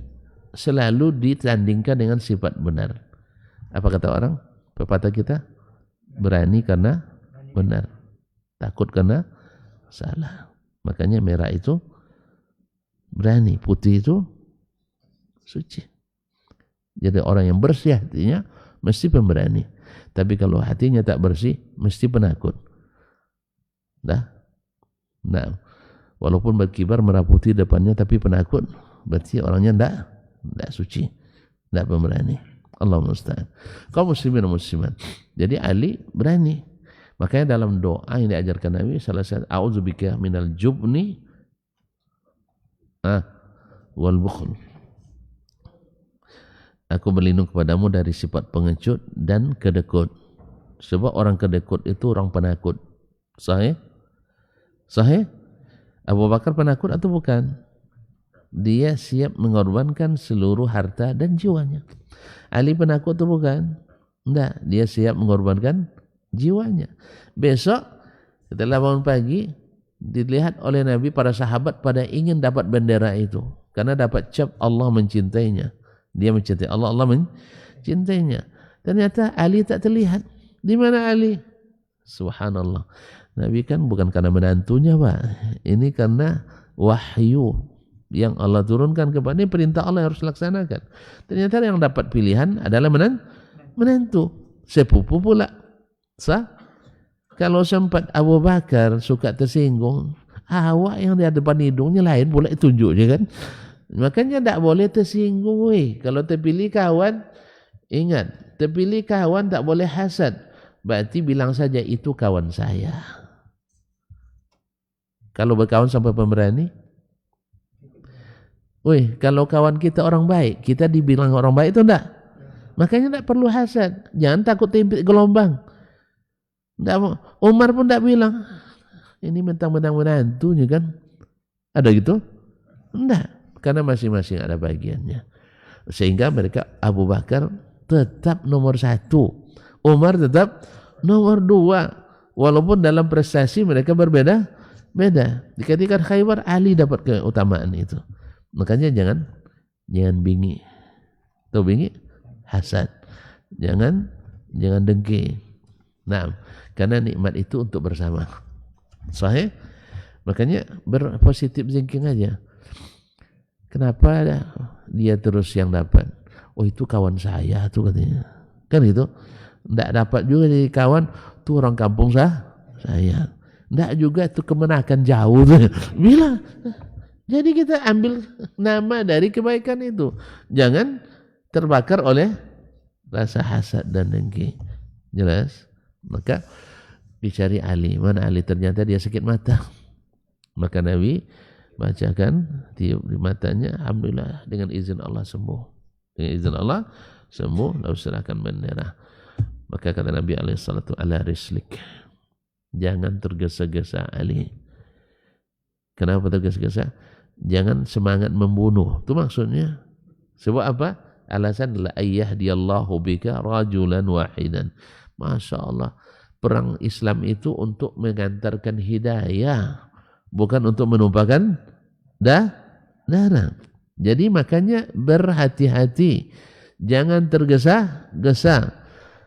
selalu ditandingkan dengan sifat benar. Apa kata orang? Pepatah kita, berani karena benar, takut karena salah. Makanya merah itu berani, putih itu suci. Jadi orang yang bersih hatinya mesti pemberani. Tapi kalau hatinya tak bersih, mesti penakut. Nah, walaupun berkibar merah putih depannya tapi penakut, berarti orangnya tidak suci, tidak pemberani. Allahumma musta'an. Kaum muslimin dan muslimat. Jadi Ali berani. Makanya dalam doa yang diajarkan Nabi salah satu, a'udzubika minal jubni wal bukhl. Aku berlindung kepadamu dari sifat pengecut dan kedekut. Sebab orang kedekut itu orang penakut. Sahih? Abu Bakar penakut atau bukan? Dia siap mengorbankan seluruh harta dan jiwanya. Ali penakut atau bukan? Tidak, dia siap mengorbankan jiwanya. Besok setelah bangun pagi dilihat oleh Nabi para sahabat pada ingin dapat bendera itu karena dapat cap Allah mencintainya. Dia mencintai Allah, Allah mencintainya. Ternyata Ali tak terlihat. Di mana Ali? Subhanallah. Nabi kan bukan karena menantunya, Pak. Ini karena wahyu yang Allah turunkan kepada ini, perintah Allah yang harus dilaksanakan. Ternyata yang dapat pilihan adalah menantu, sepupu pula. Sah? Kalau sempat Abu Bakar suka tersinggung, awak yang di depan hidungnya lain pula tunjuknya kan. Makanya tak boleh tersinggung. Kalau terpilih kawan, ingat, terpilih kawan tak boleh hasad. Berarti bilang saja itu kawan saya. Kalau berkawan sampai pemberani, kalau kawan kita orang baik, kita dibilang orang baik itu enggak. Makanya tak perlu hasad. Jangan takut timpit gelombang. Umar pun tak bilang, ini mentang-mentang menantunya kan. Ada gitu? Enggak. Karena masing-masing ada bagiannya. Sehingga mereka, Abu Bakar tetap nomor 1. Umar tetap nomor 2. Walaupun dalam prestasi mereka berbeda. Ketika Khaybar, Ali dapat keutamaan itu. Makanya jangan bingi. Tahu bingi? Hasad. Jangan dengki. Nah, karena nikmat itu untuk bersama. Sahih? Makanya berpositif thinking aja. Kenapa dia terus yang dapat? Oh, itu kawan saya tuh katanya. Kan itu. Enggak dapat juga jadi kawan tuh orang kampung saya. Enggak juga tuh kemenakan jauh tuh. Bilang. Jadi kita ambil nama dari kebaikan itu. Jangan terbakar oleh rasa hasad dan dengki. Jelas? Maka dicari Ali. Mana Ali? Ternyata dia sakit mata. Maka Nabi bacakan tiup di matanya. Alhamdulillah dengan izin Allah sembuh. Dengan izin Allah sembuh. Lalu serahkan bendera. Maka kata Nabi alaihissalatu ala rislik. Jangan tergesa-gesa Ali. Kenapa tergesa-gesa? Jangan semangat membunuh. Itu maksudnya. Sebab apa? Alasan la ayyahdiyallahu bika rajulan wahidan. Masya Allah. Perang Islam itu untuk mengantarkan hidayah. Bukan untuk menumpahkan darah. Jadi makanya berhati-hati. Jangan tergesa-gesa.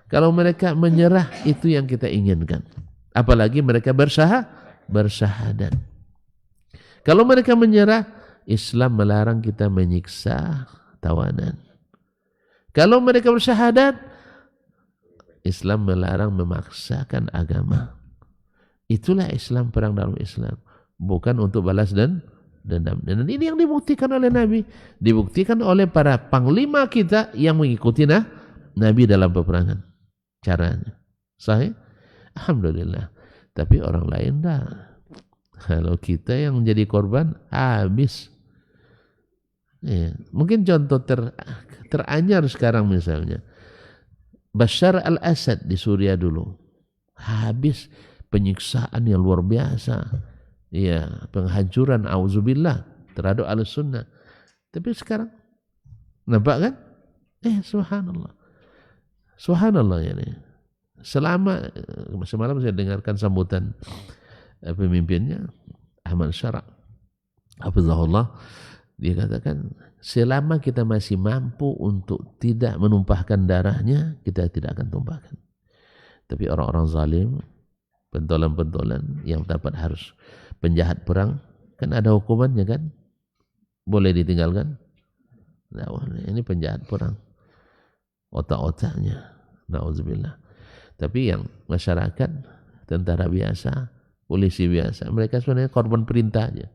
Kalau mereka menyerah, itu yang kita inginkan. Apalagi mereka bersyahadat. Kalau mereka menyerah, Islam melarang kita menyiksa tawanan. Kalau mereka bersyahadat, Islam melarang memaksakan agama. Itulah Islam, perang dalam Islam. Bukan untuk balas dan dendam. Dan ini yang dibuktikan oleh Nabi. Dibuktikan oleh para panglima kita yang mengikuti Nabi dalam peperangan. Caranya. Sahih? Alhamdulillah. Tapi orang lain dah. Kalau kita yang menjadi korban, habis. Ya. Mungkin contoh teranyar sekarang misalnya. Bashar al-Assad di Suriah dulu. Habis penyiksaan yang luar biasa. Ya, penghancuran auzubillah terhadap al-sunnah. Tapi sekarang nampak kan? Subhanallah. Subhanallah ya nih. Semalam saya dengarkan sambutan pemimpinnya Ahmad Syara. Hafizahullah. Dia katakan, selama kita masih mampu untuk tidak menumpahkan darahnya, kita tidak akan tumpahkan. Tapi orang-orang zalim, pentolan-pentolan yang dapat harus penjahat perang, kan ada hukumannya kan? Boleh ditinggalkan? Nah, ini penjahat perang. Otak-otaknya. Na'udzubillah. Tapi yang masyarakat, tentara biasa, polisi biasa, mereka sebenarnya korban perintah aja.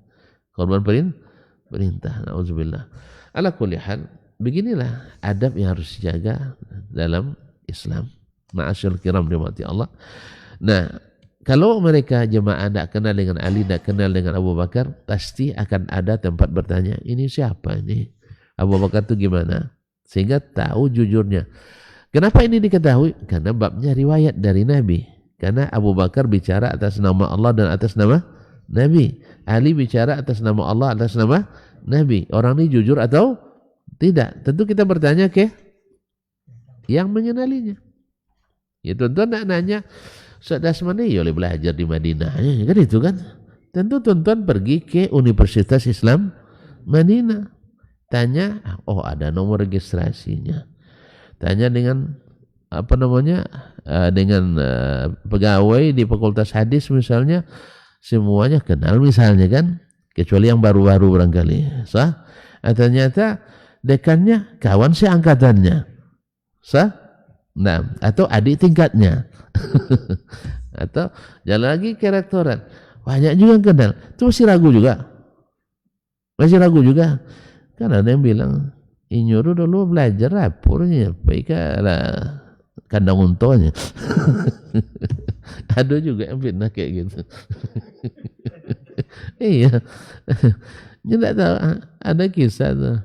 Korban perintah. Na'udzubillah. Ala kulli hal, beginilah adab yang harus dijaga dalam Islam. Ma'asyil kiram dimati Allah. Nah, kalau mereka jemaah tidak kenal dengan Ali, tidak kenal dengan Abu Bakar, pasti akan ada tempat bertanya, ini siapa ini? Abu Bakar itu gimana? Sehingga tahu jujurnya. Kenapa ini diketahui? Karena babnya riwayat dari Nabi. Karena Abu Bakar bicara atas nama Allah dan atas nama Nabi. Ali bicara atas nama Allah, atas nama Nabi. Orang ini jujur atau tidak? Tentu kita bertanya ke yang mengenalinya. Ya tuan-tuan nak nanya, Ustaz mana ya boleh belajar di Madinah, kan itu kan? Tentu tuan-tuan pergi ke Universitas Islam Madinah. Tanya, oh ada nomor registrasinya. Tanya dengan dengan pegawai di Fakultas Hadis misalnya, semuanya kenal misalnya kan, kecuali yang baru-baru barangkali. Sah? Ternyata dekannya kawan seangkatannya. Sah? Nah, atau adik tingkatnya. Atau jalan lagi ke rektorat. Banyak juga yang kenal. Itu masih ragu juga. Masih ragu juga. Kan ada yang bilang, Inyuru dulu belajar rapurnya. Baiklah kandang untanya. Ada juga yang fitnah kayak gitu. Iya. Tidak tahu. Ada kisah tuh.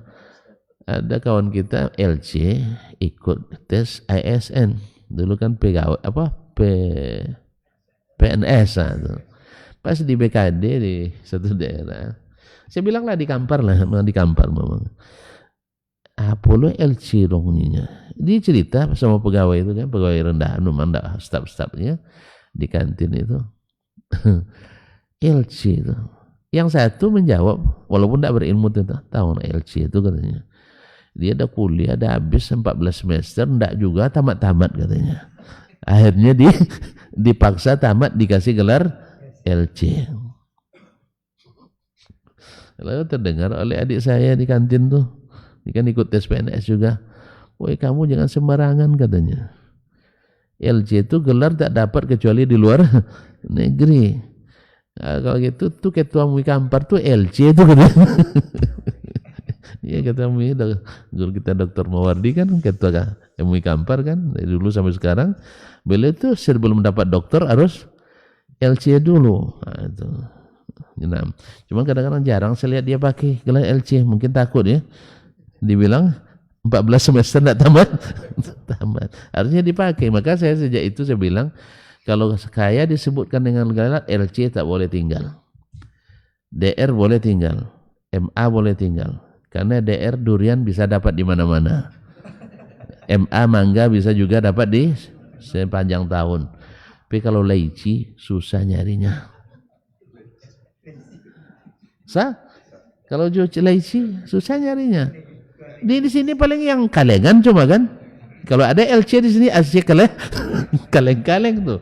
Ada kawan kita LC ikut tes ISN. Dulu kan pegawai PNS tuh. Pas di BKD di satu daerah. Saya bilang lah di Kampar memang. Apollo LC dongnya. Dia cerita sama pegawai itu kan, pegawai rendahan, memang staf-stafnya di kantin itu. LC itu. Yang satu menjawab, walaupun tidak berilmu tentang tahun LC itu katanya. Dia ada kuliah, ada habis 14 semester, tidak juga tamat-tamat katanya. Akhirnya dipaksa tamat, dikasih gelar LC. Lalu terdengar oleh adik saya di kantin tuh, dia kan ikut tes PNS juga. Woi kamu jangan sembarangan katanya. LC itu gelar tak dapat kecuali di luar negeri. Nah, kalau gitu tuh ketua MUI Kampar tuh LC itu katanya. Iya kata MUI, guru kita Dr. Mawardi kan ketua MUI Kampar kan dari dulu sampai sekarang. Beliau tuh sebelum mendapat dokter harus LC dulu. Nah, itu. Nah, cuma kadang-kadang jarang saya lihat dia pakai gelar LC, mungkin takut ya. Dibilang 14 semester tidak tamat. Tamat. Harusnya dipakai. Maka saya sejak itu saya bilang kalau saya disebutkan dengan gelar LC tak boleh tinggal. DR boleh tinggal. MA boleh tinggal. Karena DR durian bisa dapat di mana-mana. MA mangga bisa juga dapat di sepanjang tahun. Tapi kalau laici susah nyarinya. Kalau laici susah nyarinya. Di sini paling yang kalengan cuma kan. Kalau ada LC di sini asli kaleng-kaleng tuh.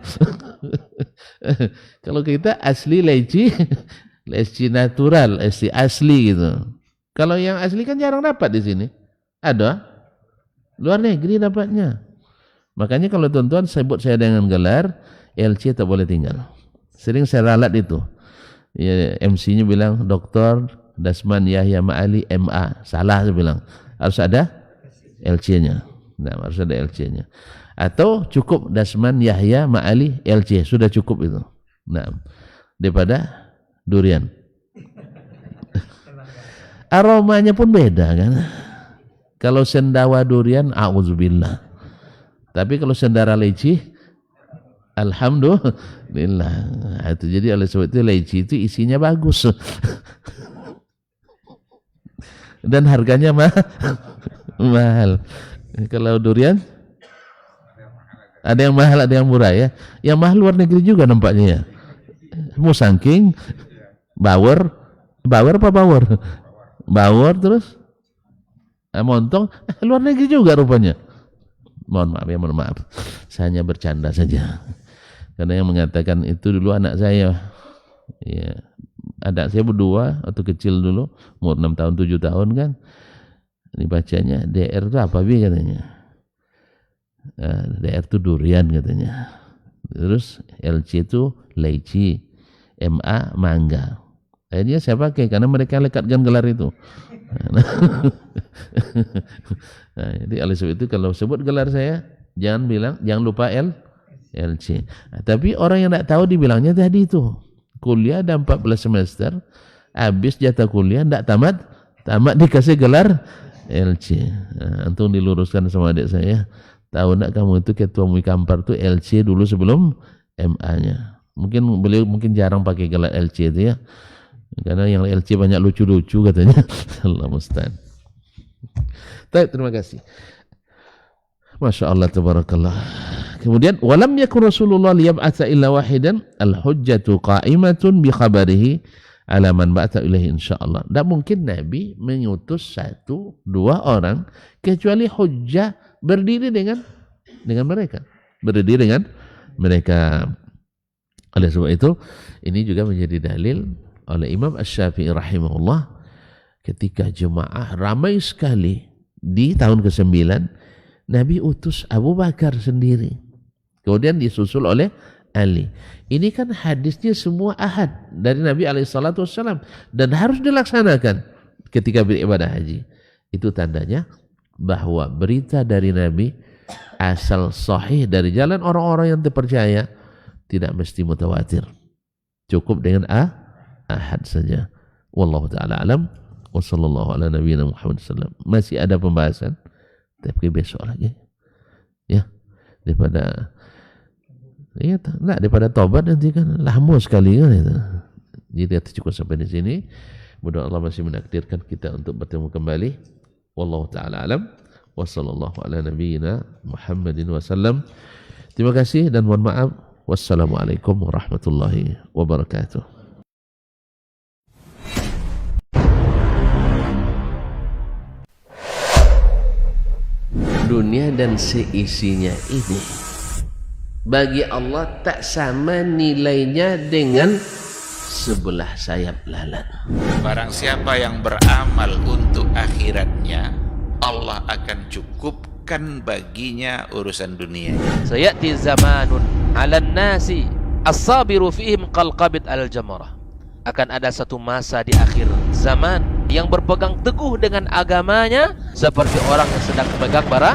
Kalau kita asli laici, laici natural, asli gitu. Kalau yang asli kan jarang dapat di sini. Ada. Luar negeri dapatnya. Makanya kalau tuan-tuan sebut saya dengan gelar, LC tak boleh tinggal. Sering saya ralat itu. Ya, MC-nya bilang, Dr. Dasman Yahya Ma'ali MA. Salah saya bilang. Harus ada LC-nya. Nah, harus ada LC-nya. Atau cukup Dasman Yahya Ma'ali LC. Sudah cukup itu. Nah, daripada durian. Aromanya pun beda kan. Kalau sendawa durian, a'udzubillah. Tapi kalau sendara leci, alhamdulillah. Nah, itu jadi oleh sebab itu leci itu isinya bagus. Dan harganya mahal. Kalau durian ada yang mahal, ada yang murah ya. Yang mahal luar negeri juga nampaknya ya. Musangking, Bawor apa Bawor? Bawor terus montong luar negeri juga rupanya. Mohon maaf. Saya hanya bercanda saja. Karena yang mengatakan itu dulu anak saya. Ya, anak saya berdua waktu kecil dulu, umur 6 tahun 7 tahun kan. Ini bacanya DR itu apa bi katanya. DR itu durian katanya. Terus LC itu leci, MA mangga. Akhirnya saya pakai karena mereka lekatkan gelar itu. Nah, jadi oleh sebab itu kalau sebut gelar saya jangan lupa LC. Nah, tapi orang yang tidak tahu dibilangnya tadi itu kuliah ada 14 semester, habis jatah kuliah tidak tamat dikasih gelar LC. Nah, antum diluruskan sama adik saya. Tahu enggak kamu itu ketua MUI Kampar itu LC dulu sebelum MA-nya. Beliau jarang pakai gelar LC itu ya. Karena yang LC banyak lucu-lucu katanya. Allah musta'an. Baik, terima kasih. Masya Allah, tabarakallah. Kemudian, walam yakun Rasulullah liyab'atha illa wahidan al-hujjatu qa'imatun bi khabarihi ala man ba'atha ilaihi insyaallah. Tak mungkin Nabi mengutus 1-2 orang kecuali hujjah berdiri dengan mereka. Berdiri dengan mereka. Oleh sebab itu, ini juga menjadi dalil oleh Imam Asy-Syafi'i rahimahullah ketika jemaah ramai sekali di tahun ke-9 Nabi utus Abu Bakar sendiri. Kemudian disusul oleh Ali. Ini kan hadisnya semua ahad dari Nabi SAW dan harus dilaksanakan ketika beribadah haji. Itu tandanya bahwa berita dari Nabi asal sahih dari jalan orang-orang yang terpercaya tidak mesti mutawatir. Cukup dengan ahad saja. Wallahu ta'ala alam. Wa sallallahu ala nabiyyina Muhammad sallam. Masih ada pembahasan tapi besok lagi. Ya. Daripada tobat nanti kan lama sekali kan itu. Jadi kita cukup sampai di sini. Mudah Allah masih menakdirkan kita untuk bertemu kembali. Wallahu ta'ala alam. Wa sallallahu ala nabiyyina Muhammadin wasallam. Terima kasih dan mohon maaf. Wassalamualaikum warahmatullahi wabarakatuh. Dunia dan seisinya ini bagi Allah tak sama nilainya dengan sebelah sayap lalat. Barang siapa yang beramal untuk akhiratnya, Allah akan cukupkan baginya urusan dunia. Sayati zamanun 'alan nasi as-sabiru fihim qalqabit al-jamarah. Akan ada satu masa di akhir zaman yang berpegang teguh dengan agamanya seperti orang yang sedang memegang bara